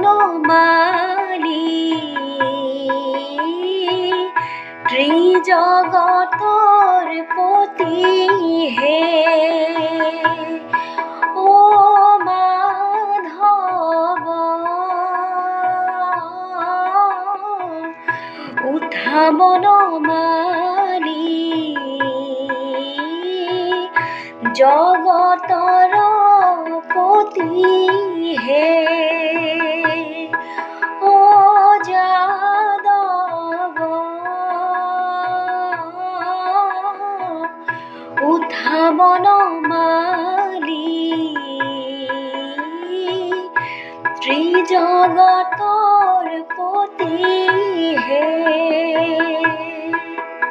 বনমালী ত্রিজগতর পতি হে ও মাধব উঠা বনমালী জগতর পতি হে।